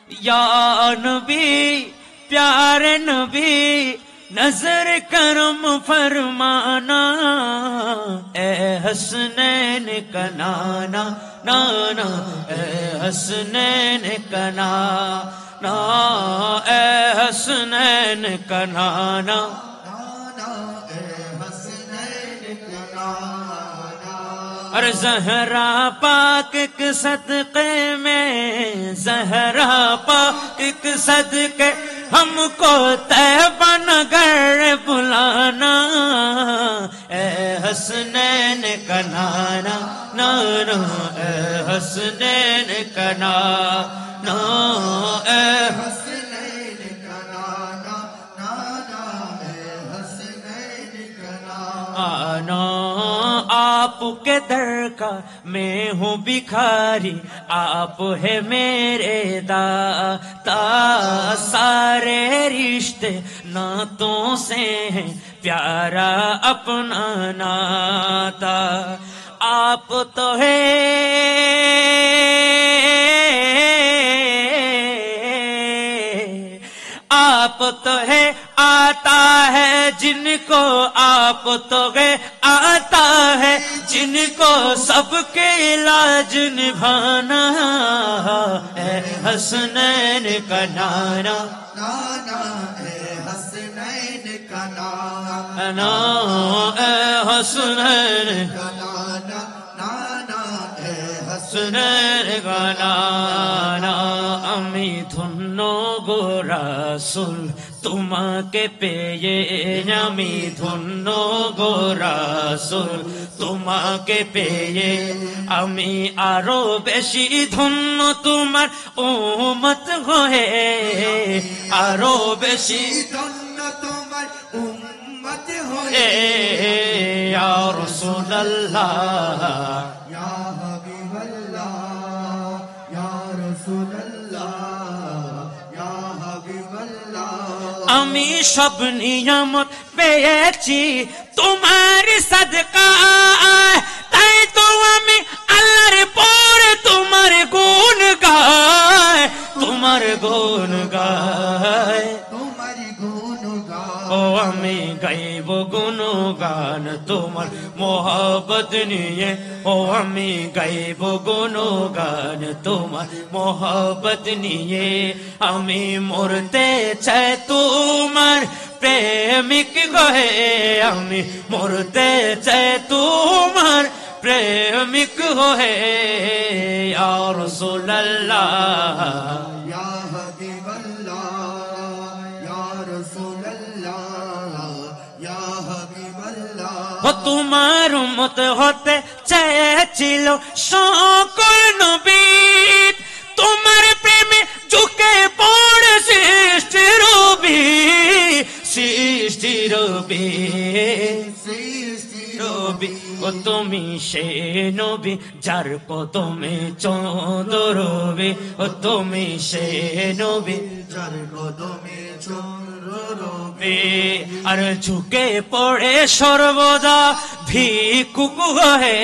या नबी प्यारे नबी नजर करम फरमाना ए हसनैन का नाना नाना ए हसनैन का नाना ए हसनैन का नाना और ज़हरा पाक के सदक़े में ज़हरा पाक के सदक़े हमको तैबा नगर बुलाना ए हसनैन का नाना नाना ए हसनैन का नाना ए हसनैन का नाना नाना ए हसनैन का नाना आपके दर का मैं हूँ भिखारी आप है मेरे दाता सारे रिश्ते नातों से हैं प्यारा अपना नाता आप तो है आप तो है आता है जिनको आप तो है आता है जिनको सबके इलाज निभाना है हसनैन का नाना नाना ए हसनैन का नाना ए हसनैन का नाना नाना ए हसनैन का नाना अमी धुन्नो गो रसूल তোমাকে পেয়ে আমি ধন্য গো রাসূল তোমাকে পেয়ে আমি আরো বেশি ধন্য তোমার উম্মত হয়ে আরো বেশি ধন্য তোমার উম্মত হয়ে ইয়া রাসূলুল্লাহ ইয়া হাবিবাল্লাহ ইয়া রাসূলুল্লাহ ইয়া হাবিবাল্লাহ আমি সব নিয়ামত পেয়েছি তোমার সদকায় তাই তো আমি আল্লাহর পরে তোমার গুণ গায় তোমার গুণ গায় তোমার গুণ গায় ও আমি গাইব গুণগান তোমার মোহব্বত নিয়ে ও আমি গাইব গুণগান তোমার মোহব্বত নিয়ে আমি মরতে চাই তোমার প্রেমিক হয়ে আমি মরতে চাই তোমার প্রেমিক হয়ে ইয়া রাসূলুল্লাহ ইয়া হাবিবাল্লাহ ইয়া রাসূলুল্লাহ ইয়া হাবিবাল্লাহ ও তোমার উম্মত হতে চেয়েছিল সকল নবী তোমার প্রেমে ঝুঁকে পড়ে সৃষ্টির রবি সৃষ্টির রবি সৃষ্টির রবি ও তুমি সে নবী যার কদমে চন্দ্র রবি ও তুমি সে নবী যার কদমে চন্দ্র রবি আর ঝুঁকে পড়ে সর্বদা ভিক্ষুক হয়ে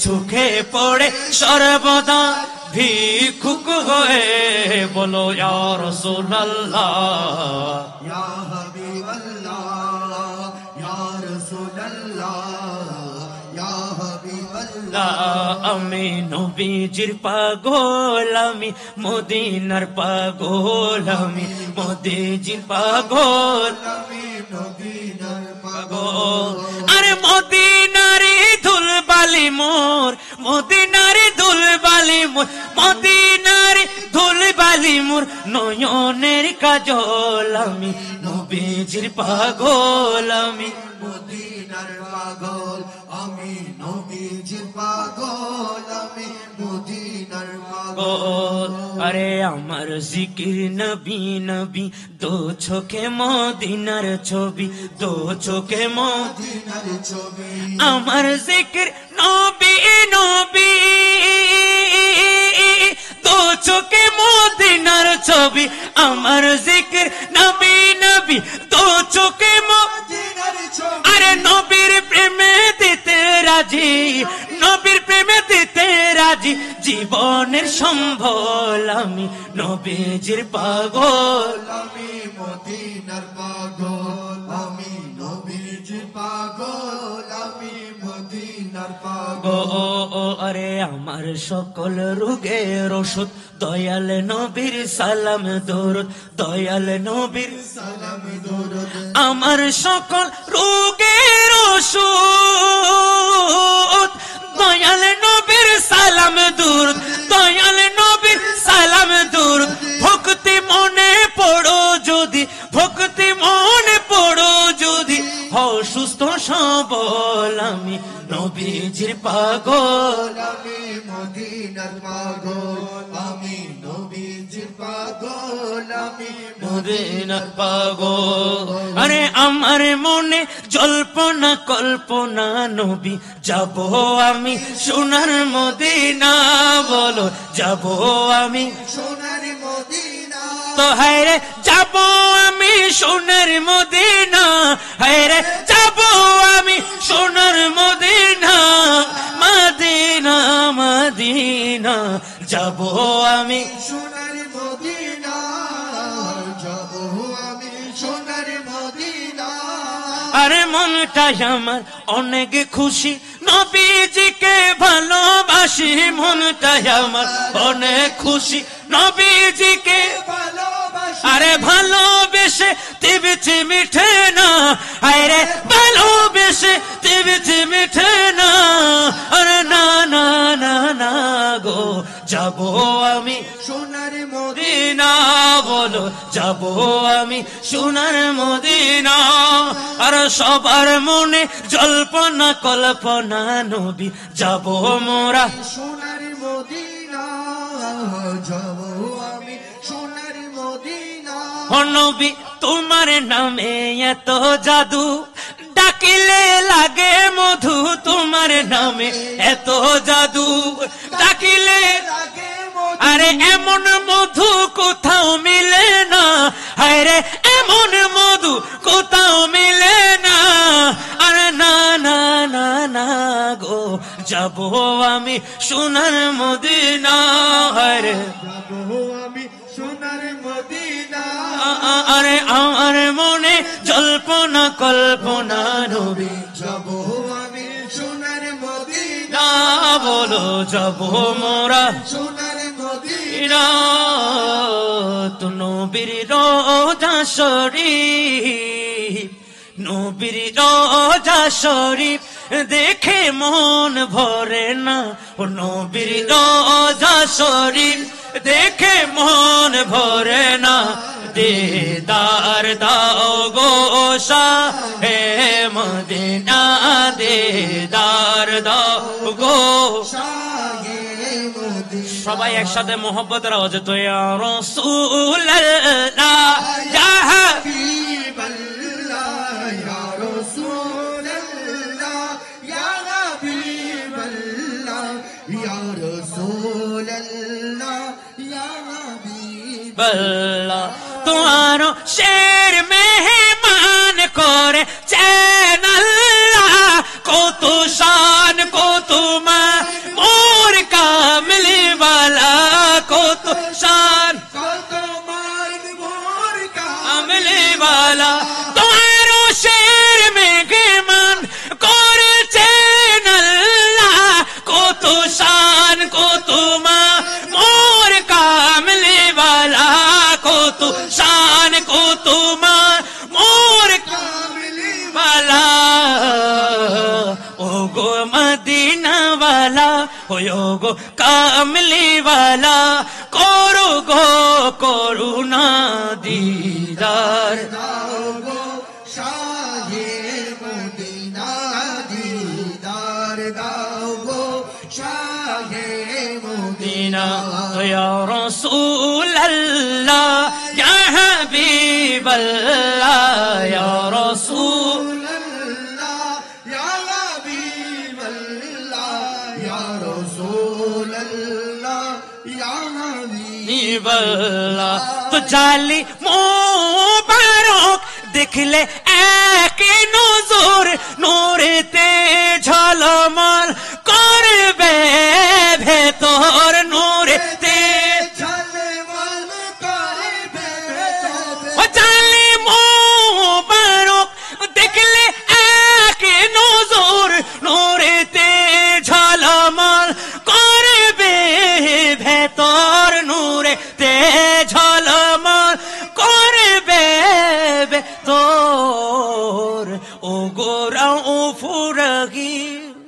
ঝুঁকে পড়ে সর্বদা ভিক্ষুক হয়ে বলো ইয়া রাসূলুল্লাহ ইয়া হাবিবাল্লাহ ইয়া রাসূলুল্লাহ ইয়া হাবিবাল্লাহ আমি নবীজির পাগল আমি মদিনার পাগল আমি মদিনার পাগল আমি মদিনার পাগল আরে মদিনারে ধুলবালি মোর মদিনারে ধুলবালি মোর মদিনারে ধুলবালি মোর নয়নের কাজল আমি নবীজির পাগল আমি মদিনার পাগল আমি নবীজির পাগল আমি মদিনার পাগল আরে আমার জিকির নবী নবী দো চোখে মদিনার ছবি দো চোখে মদিনার ছবি আমার জিকির নবী নবী দো চোখে মদিনার ছবি আমার জিকির নবী নবী দো চোখে মদিনার ছবি আরে নবীর প্রেমে দিতে রাজি নবীর প্রেমে দিতে রাজি জীবনের সম্বল আমি নবীজির পাগল আমি মদিনার পাগল আমি নবীজির পাগল আমি মদিনার পাগল ও আরে আমার সকল রোগের ওষুধ দয়াল নবীর সালাম দরুদ দয়াল নবীর সালাম দরুদ আমার সকল রোগের ওষুধ দয়াল নবীর সালাম দরুদ দয়াল নবীর সালাম দরুদ ভক্তি মনে পড়ো যদি ভক্তি মনে পড়ো যদি হও সুস্থ সবল আমি নবীজির পাগল আমি মদিনার পাগল আমি নবীজির পাগল আমি মদিনার পাগল আরে আমার মনে জল্পনা কল্পনা নবী যাব আমি সোনার মদিনা বলো যাব আমি সোনার মদিনা তো হায়রে যাব আমি সোনার মদিনা হায়রে যাব আমি সোনার মদিনা মদিনা মদিনা যাব আমি সোনার মদিনা যাব আমি সোনার মদিনা আরে মনটা আমার অনেক খুশি নবীজিকে ভালোবাসি মনটা আমার অনেক খুশি নবীজিকে ভালোবাসি আরে ভালোবেসে তিবিছি মিঠে না আরে ভালোবেসে তিবিছি মিঠে না আরে না না না না গো যাব আমি সোনার মদিনা বলো যাব আমি সোনার মদিনা আর সবার মনে জল্পনা কল্পনা নবী যাব মোরা সোনার মদিনা যাব আমি সোনার মদিনা ও নবী তোমার নামে এত জাদু ডাকিলে লাগে মধু তোমার নামে এত জাদু ডাকিলে লাগে মদিনা আরে এমন মধু কোথাও মিলে না আরে এমন মধু কোথাও মিলে না আরে না না না না গো যাব আমি সোনার মদিনা আরে যাব আমি সোনার মদিনা আরে আমার মনে জল্পনা কল্পনা নবী যাব আমি সোনার মদিনা না বলো যাব মোরা সোনার মদিনা তো নবীর রোজা শরীফ নবীর রোজা শরীফ দেখে মন ভরে না ও নবীর রোজা শরীফ দেখে মন ভরে না দিদার দাও গো শাহে মদিনা দিদার দাও গো শাহে মদিনা সবাই একসাথে মোহব্বতের আওয়াজে তো ইয়া রাসূলুল্লাহ ইয়া হাবিবাল্লাহ ইয়া রাসূলুল্লাহ ইয়া হাবিবাল্লাহ ইয়া রাসূলুল্লাহ ইয়া হাবিব বল্লা তোমার শের মেহমান করে চেন আল্লাহ কত শান কত মা মোর কামলি वाला কত শান কত মান মোর কামলি वाला তোমার শের মেহমান করে চেন আল্লাহ কত শান কত মা মোর কামলি वाला কত শান কত মা মোর কামলি वाला ओ गो मदीना वाला ओ गो कामली वाला करो गो करुणा दीदार দাও গো শাহে মদিনা দিদার দাও গো শাহে মদিনা दीना या रसूल अल्लाह या हबीब अल्लाह या रसूल या हबीबल्लाह या रसूलल्लाह या हबीब अल्लाह तो जाली मोबारक देखले एक नजर नूरेते ঝলমল